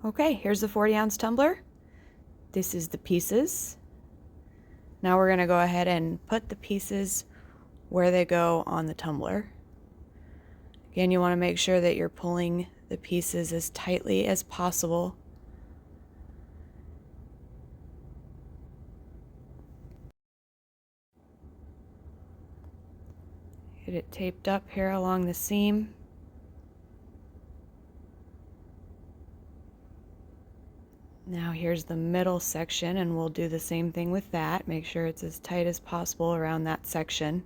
Okay, here's the 40-ounce tumbler. This is the pieces. Now we're going to go ahead and put the pieces where they go on the tumbler. Again, you want to make sure that you're pulling the pieces as tightly as possible. Get it taped up here along the seam. Now here's the middle section, and we'll do the same thing with that. Make sure it's as tight as possible around that section.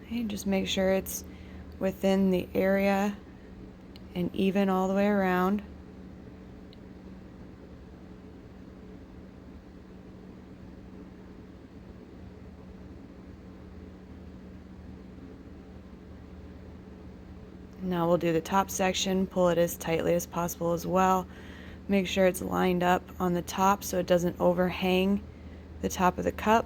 Okay, just make sure it's within the area and even all the way around. Now we'll do the top section, pull it as tightly as possible as well. Make sure it's lined up on the top so it doesn't overhang the top of the cup.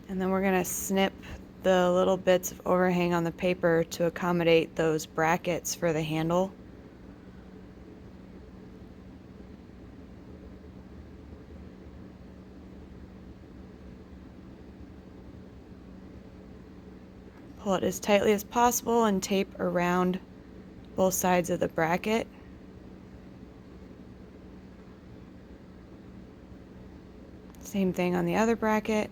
And then we're going to snip the little bits of overhang on the paper to accommodate those brackets for the handle. Pull it as tightly as possible and tape around both sides of the bracket. Same thing on the other bracket.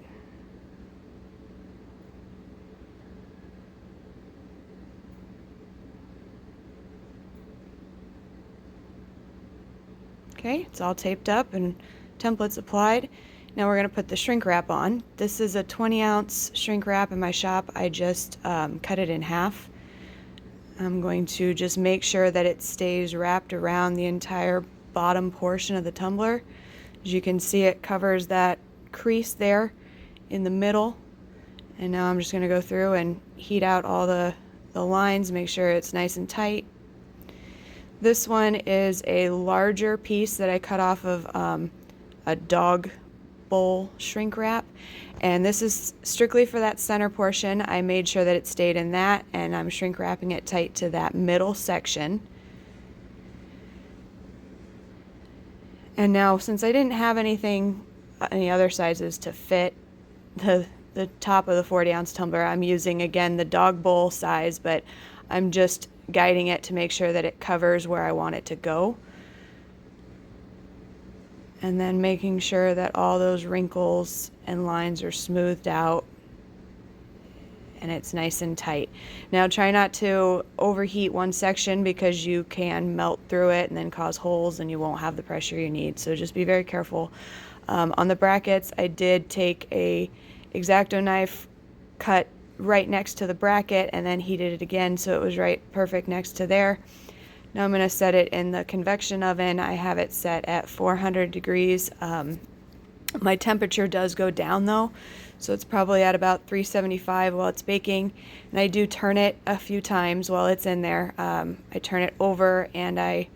Okay, it's all taped up and templates applied. Now we're going to put the shrink wrap on. This is a 20-ounce shrink wrap in my shop. I just cut it in half. I'm going to just make sure that it stays wrapped around the entire bottom portion of the tumbler. As you can see, it covers that crease there in the middle. And now I'm just going to go through and heat out all the lines, make sure it's nice and tight. This one is a larger piece that I cut off of a dog bowl shrink wrap, and this is strictly for that center portion. I made sure that it stayed in that, and I'm shrink wrapping it tight to that middle section. And now, since I didn't have any other sizes to fit the top of the 40-ounce tumbler, I'm using again the dog bowl size, but I'm just guiding it to make sure that it covers where I want it to go. And then making sure that all those wrinkles and lines are smoothed out and it's nice and tight. Now try not to overheat one section because you can melt through it and then cause holes and you won't have the pressure you need. So just be very careful. On the brackets, I did take a X-Acto knife, cut right next to the bracket, and then heated it again so it was right perfect next to there. Now I'm going to set it in the convection oven. I have it set at 400 degrees. My temperature does go down though, so it's probably at about 375 while it's baking. And I do turn it a few times while it's in there. I turn it over and I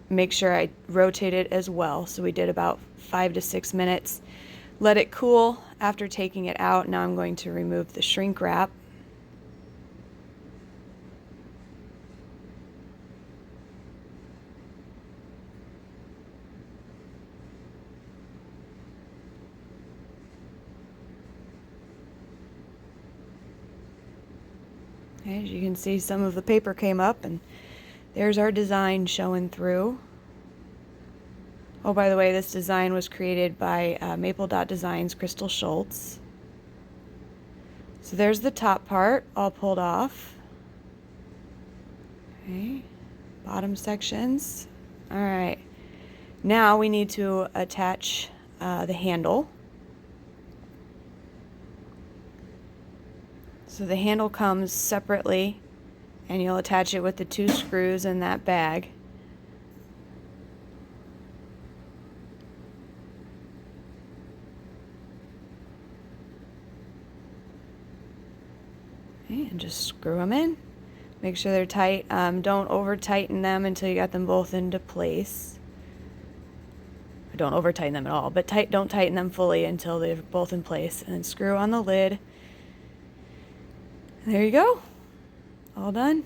make sure I rotate it as well. So we did about 5 to 6 minutes. Let it cool. After taking it out, now I'm going to remove the shrink wrap. Okay, as you can see, some of the paper came up, and there's our design showing through. Oh, by the way, this design was created by Maple Dot Designs, Crystal Schultz. So there's the top part all pulled off. Okay, bottom sections. All right, now we need to attach the handle. So the handle comes separately, and you'll attach it with the 2 screws in that bag. Okay, and just screw them in. Make sure they're tight. Don't over tighten them until you got them both into place. Don't over tighten them at all, but don't tighten them fully until they're both in place. And then screw on the lid. And there you go. All done.